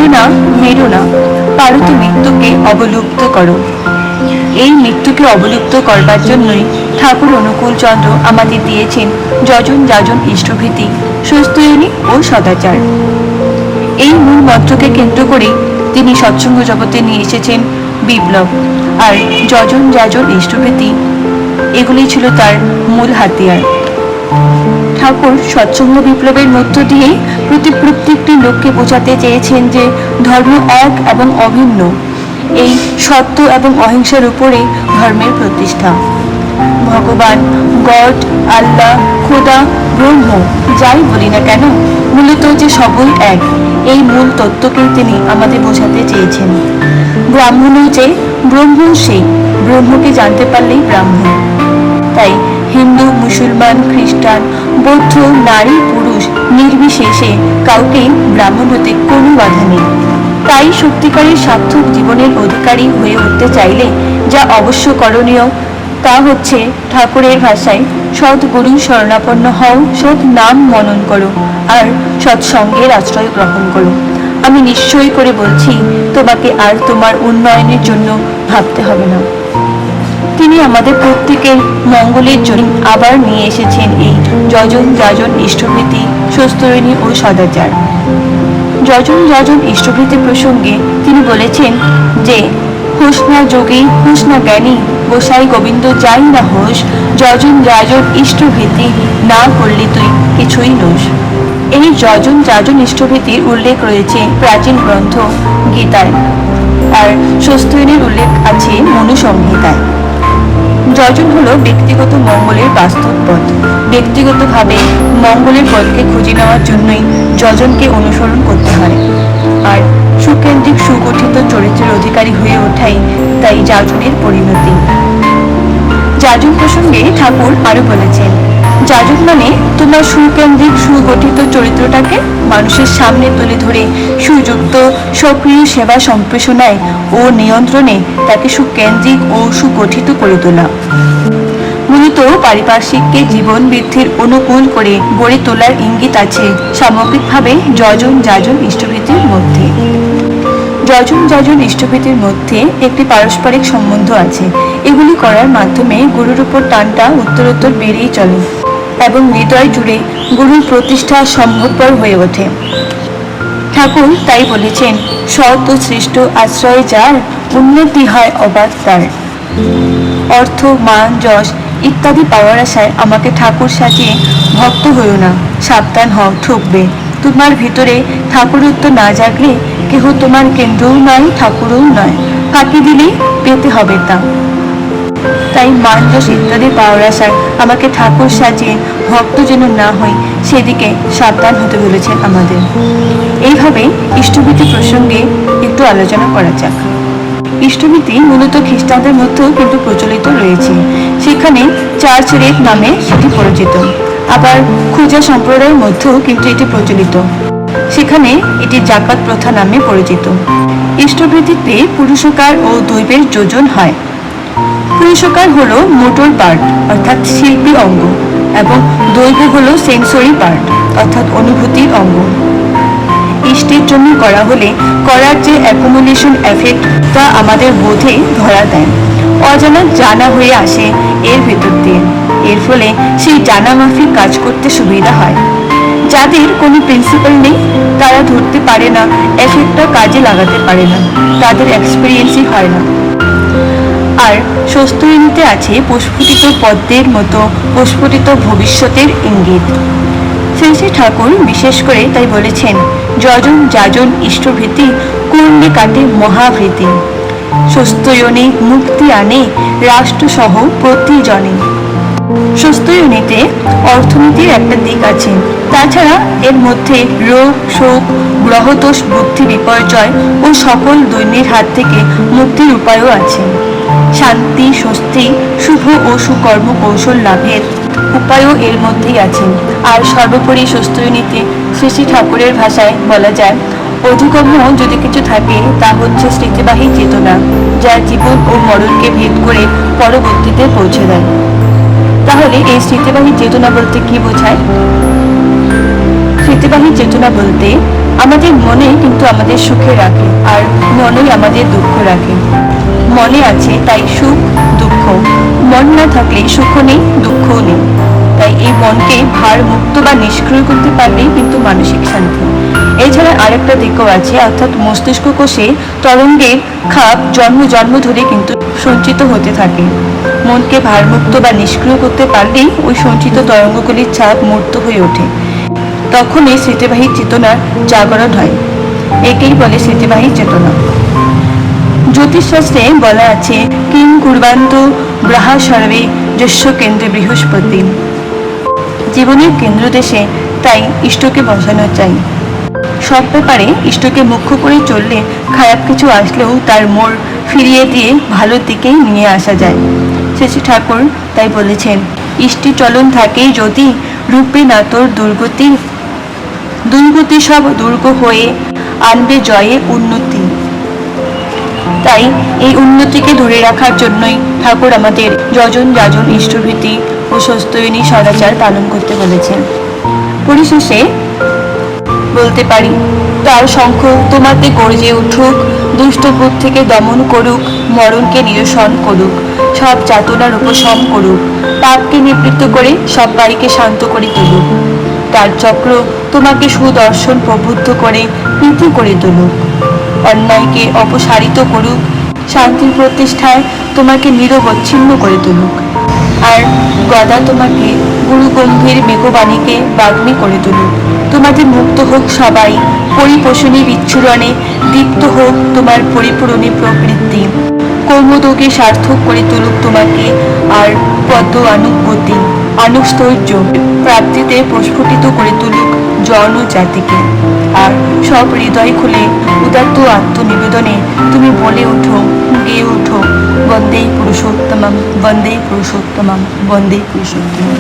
মারো না, মেরো না, পারো তো মৃত্যুকে অবলুপ্ত করো। এই মৃত্যুকে অবলুপ্ত করবার জন্যই ঠাকুর অনুকূল চন্দ্র আমাদের দিয়েছেন যজন যাজন ইষ্টভীতি, স্বস্তিয়নী ও সদাচার। এই মূল মন্ত্রকে কেন্দ্র করে তিনি সৎসঙ্গ জগতে নিয়ে এসেছেন বিপ্লব। আর যজন যাজন ইষ্টভীতি, এগুলি ছিল তার মূল হাতিয়ার। ঠাকুর সৎসঙ্গ বিপ্লবের মধ্য দিয়ে প্রত্যেকটি লোককে বোঝাতে চেয়েছেন যে ধর্ম এক এবং অভিন্ন। এই সত্য এবং অহিংসার উপরে ধর্মের প্রতিষ্ঠা। ভগবান, গড, আল্লাহ, খোদা, ব্রহ্ম, যাই বলি না কেন, মূলত যে সবই এক, এই মূল তত্ত্বকেই তিনি আমাদের বোঝাতে চেয়েছেন। ব্রাহ্মণও যে ব্রহ্ম, সেই ব্রহ্মকে জানতে পারলেই ব্রাহ্মণ। তাই হিন্দু, মুসলমান, খ্রিস্টান, বৌদ্ধ, নারী, পুরুষ নির্বিশেষে কাউকেই ব্রাহ্মণ হতে কোনো বাধা নেই। তাই সত্যিকারের সার্থক জীবনের অধিকারী হয়ে উঠতে চাইলে যা অবশ্য করণীয় তা হচ্ছে ঠাকুরের ভাষায় সৎগুরু শরণাপন্ন হও, সৎ নাম মনন করো আর সৎসঙ্গের আশ্রয় গ্রহণ করো। আমি নিশ্চয় করে বলছি, তোমাকে আর তোমার উন্নয়নের জন্য ভাবতে হবে না। তিনি আমাদের প্রত্যেকের মঙ্গলের জন্য আবার নিয়ে এসেছেন এই যজন যাজন ইষ্টভীতি, স্বস্তিয়নী ও সদাচার। যজন যাজন ইষ্টভীতি প্রসঙ্গে তিনি বলেছেন যে হোস না যোগী, হোস না জ্ঞানী, গোসাই গোবিন্দ যাই না হোস, যজন যাজন ইষ্টভীতি না করলে তুই কিছুই নোস। এই যজন যাজন ইষ্টভীতির উল্লেখ রয়েছে প্রাচীন গ্রন্থ গীতায়, আর স্বস্তিয়নীর উল্লেখ আছে মনু সংহিতায়। যজন হলো ব্যক্তিগত মঙ্গলের বাস্তব পথ। ব্যক্তিগতভাবে মঙ্গলের পথকে খুঁজে নেওয়ার জন্যই যজনকে অনুসরণ করতে হয়। আর সুকেন্দ্রিক সুগঠিত চরিত্রের অধিকারী হয়ে ওঠাই তাই যাজনের পরিণতি। যাজন প্রসঙ্গে ঠাকুর আরো বলেছেন, যাজন মানে তোমার সুকেন্দ্রিক সুগঠিত চরিত্রটাকে মানুষের সামনে তুলে ধরে সুযুক্ত সক্রিয় সেবা সম্প্রেষণায় ও নিয়ন্ত্রণে তাকে সুকেন্দ্রিক ও সুগঠিত করে তোলা। মূলত পারিপার্শ্বিককে জীবন বৃদ্ধির অনুকূল করে গড়ে তোলার ইঙ্গিত আছে সামগ্রিকভাবে যজন যাজন ইষ্টভীতির মধ্যে। যজন যাজন ইষ্টভীতির মধ্যে একটি পারস্পরিক সম্বন্ধ আছে। এগুলি করার মাধ্যমে গুরুর উপর টানটা উত্তরোত্তর বেড়েই চলে এবং হৃদয় জুড়ে গুরুর প্রতিষ্ঠা সম্ভবপর হয়ে ওঠে। ঠাকুর তাই বলেছেন, সৎ ও শ্রেষ্ঠ আশ্রয়ে যার, উন্নতি হয় অবাধ তার। অর্থ, মান, যশ ইত্যাদি পাওয়ার আশায় আমাকে ঠাকুর সাজিয়ে ভক্ত হইও না, সাবধান হও, ঠকবে। তোমার ভিতরে ঠাকুরত্ব না জাগলে কেহ তোমার কেন্দ্রও নয়, ঠাকুরও নয়। ফাঁকি দিলেই পেতে হবে তা। তাই মান, যশ ইত্যাদি পাওয়ার আশায় আমাকে ঠাকুর সাজিয়ে ভক্ত যেন না হই, সেদিকে সাবধান হতে বলেছেন আমাদের। এইভাবে ইষ্টভীতি প্রসঙ্গে একটু আলোচনা করা যাক। ইষ্টভীতি মূলত খ্রিস্টানদের মধ্যেও কিন্তু প্রচলিত রয়েছে। সেখানে চার্চ রেট নামে সেটি পরিচিত। আবার খুজা সম্প্রদায়ের মধ্যেও কিন্তু এটি প্রচলিত। সেখানে এটি জাকাত প্রথা নামে পরিচিত। ইষ্টভীতিতে পুরুষকার ও দৈবের যোজন হয়। পুরুষকার হলো মোটর পার্ট অর্থাৎ শিল্পী অঙ্গ, এবং দৈব হলো সেন্সরি পার্ট অর্থাৎ অনুভূতির অঙ্গ। ইষ্টের জন্য করা হলে করার যে অ্যাকুমুলেশন এফেক্ট তা আমাদের বোধে ধরা দেয়। অজানা জানা হয়ে আসে এর ভেতর দিয়ে। এর ফলে সেই জানা মাফিক কাজ করতে সুবিধা হয়। যাদের কোনো প্রিন্সিপাল নেই তারা ধরতে পারে না, এফেক্টটা কাজে লাগাতে পারে না, তাদের এক্সপিরিয়েন্সই হয় না। আর স্বস্তিয়নীতে আছে প্রস্ফুটিত পদ্মের মতো প্রস্ফুটিত ভবিষ্যতের ইঙ্গিত। শ্রী ঠাকুর বিশেষ করে তাই বলেছেন, যজন যাজন ইষ্টভীতি কুণ্ডে কাটে মহাভীতি, স্বস্তিয়নী মুক্তি আনে রাষ্ট্রসহ প্রতিজনে। স্বস্তিয়নীতে অর্থনীতির একটা দিক আছে। তাছাড়া এর মধ্যে রোগ, শোক, গ্রহদোষ, বুদ্ধি বিপর্যয় ও সকল দৈন্যের হাত থেকে মুক্তির উপায়ও আছে। শান্তি, স্বস্তি, শুভ ও সুকর্ম কৌশল লাভের উপায়ও এর মধ্যেই আছে। আর সর্বোপরি স্বস্তিয়নীতে শ্রী ঠাকুরের ভাষায় বলা যায়, অধিগম্য যদি কিছু থাকে তা হচ্ছে স্মৃতিবাহী চেতনা, যা জীবন ও মরণকে ভেদ করে পরবর্তীতে পৌঁছে দেয়। তাহলে এই স্মৃতিবাহী চেতনা বলতে কি বোঝায়? স্মৃতিবাহী চেতনা বলতে আমাদের মনে কিন্তু আমাদের সুখে রাখে, আর মনেই আমাদের দুঃখ রাখে। মনে আছে তাই সুখ দুঃখ, মন না থাকলে সুখ নেই দুঃখও নেই। তাই এই মনকে ভার মুক্ত বা নিষ্ক্রিয় করতে পারলেই কিন্তু মানসিক শান্তি। এছাড়া আরেকটা দিকও আছে, অর্থাৎ মস্তিষ্ক কোষে তরঙ্গের খাপ জন্ম জন্ম ধরে কিন্তু সঞ্চিত হতে থাকে। মনকে ভারমুক্ত বা নিষ্ক্রিয় করতে পারলেই ওই সঞ্চিত তরঙ্গগুলির ছাপ মূর্ত হয়ে ওঠে। তখনই স্মৃতিবাহী চেতনার জাগরণ হয়। একেই বলে স্মৃতিবাহী চেতনা। জ্যোতিষশাস্ত্রে বলা আছে, কিং কুর্বান্ত গ্রহা সর্বে যস্য কেন্দ্রে বৃহস্পতি। জীবনের কেন্দ্রদেশে তাই ইষ্টকে বসানো চাই। সব ব্যাপারে ইষ্টকে মুখ্য করে চললে খারাপ কিছু আসলেও তার মোড় ফিরিয়ে দিয়ে ভালোর দিকেই নিয়ে আসা যায়। শ্রী ঠাকুর তাই বলেছেন, ইষ্টি চলন থাকেই যদি রূপে না তোর দুর্গতি, দুর্গতি সব দুর্গ হয়ে আনবে জয়ে উন্নতি। তাই এই উন্নতিকে ধরে রাখার জন্যই ঠাকুর আমাদের যজন যাজন ইষ্টভীতি ও সস্তয়নী সদাচার পালন করতে বলেছেন। পরিশেষে বলতে পারি, তার শঙ্খ তোমাতে গর্জে উঠুক, দুষ্টভূত থেকে দমন করুক, মরণকে নিরসন করুক, সব যাতনার উপশম করুক, পাপকে নিবৃত্ত করে সব বাড়িকে শান্ত করে তুলুক। তার চক্র তোমাকে সুদর্শন প্রবুদ্ধ করে প্রীতি করে তুলুক, অন্যায়কে অপসারিত করুক, শান্তির প্রতিষ্ঠায় তোমাকে নিরবচ্ছিন্ন করে তুলুক। আর গদা তোমাকে গুরু গম্ভীর মেঘবাণীকে বাগ্মী করে তুলুক। তোমাদের মুক্ত হোক সবাই পরিপোষণী বিচ্ছুরণে, দীপ্ত হোক তোমার পরিপূরণী প্রবৃত্তি, কর্মযোগে সার্থক করে তুলুক তোমাকে, আর পদ্ম আনুগতি আনুস্থৈর্য প্রাপ্তিতে প্রস্ফুটিত করে তুলুক জন জাতিকে। আর সব হৃদয় খুলে উদাত্ত আত্মনিবেদনে তুমি বলে ওঠো, গেয়ে ওঠো, বন্দে পুরুষোত্তমম, বন্দে পুরুষোত্তমম, বন্দে পুরুষোত্তমম।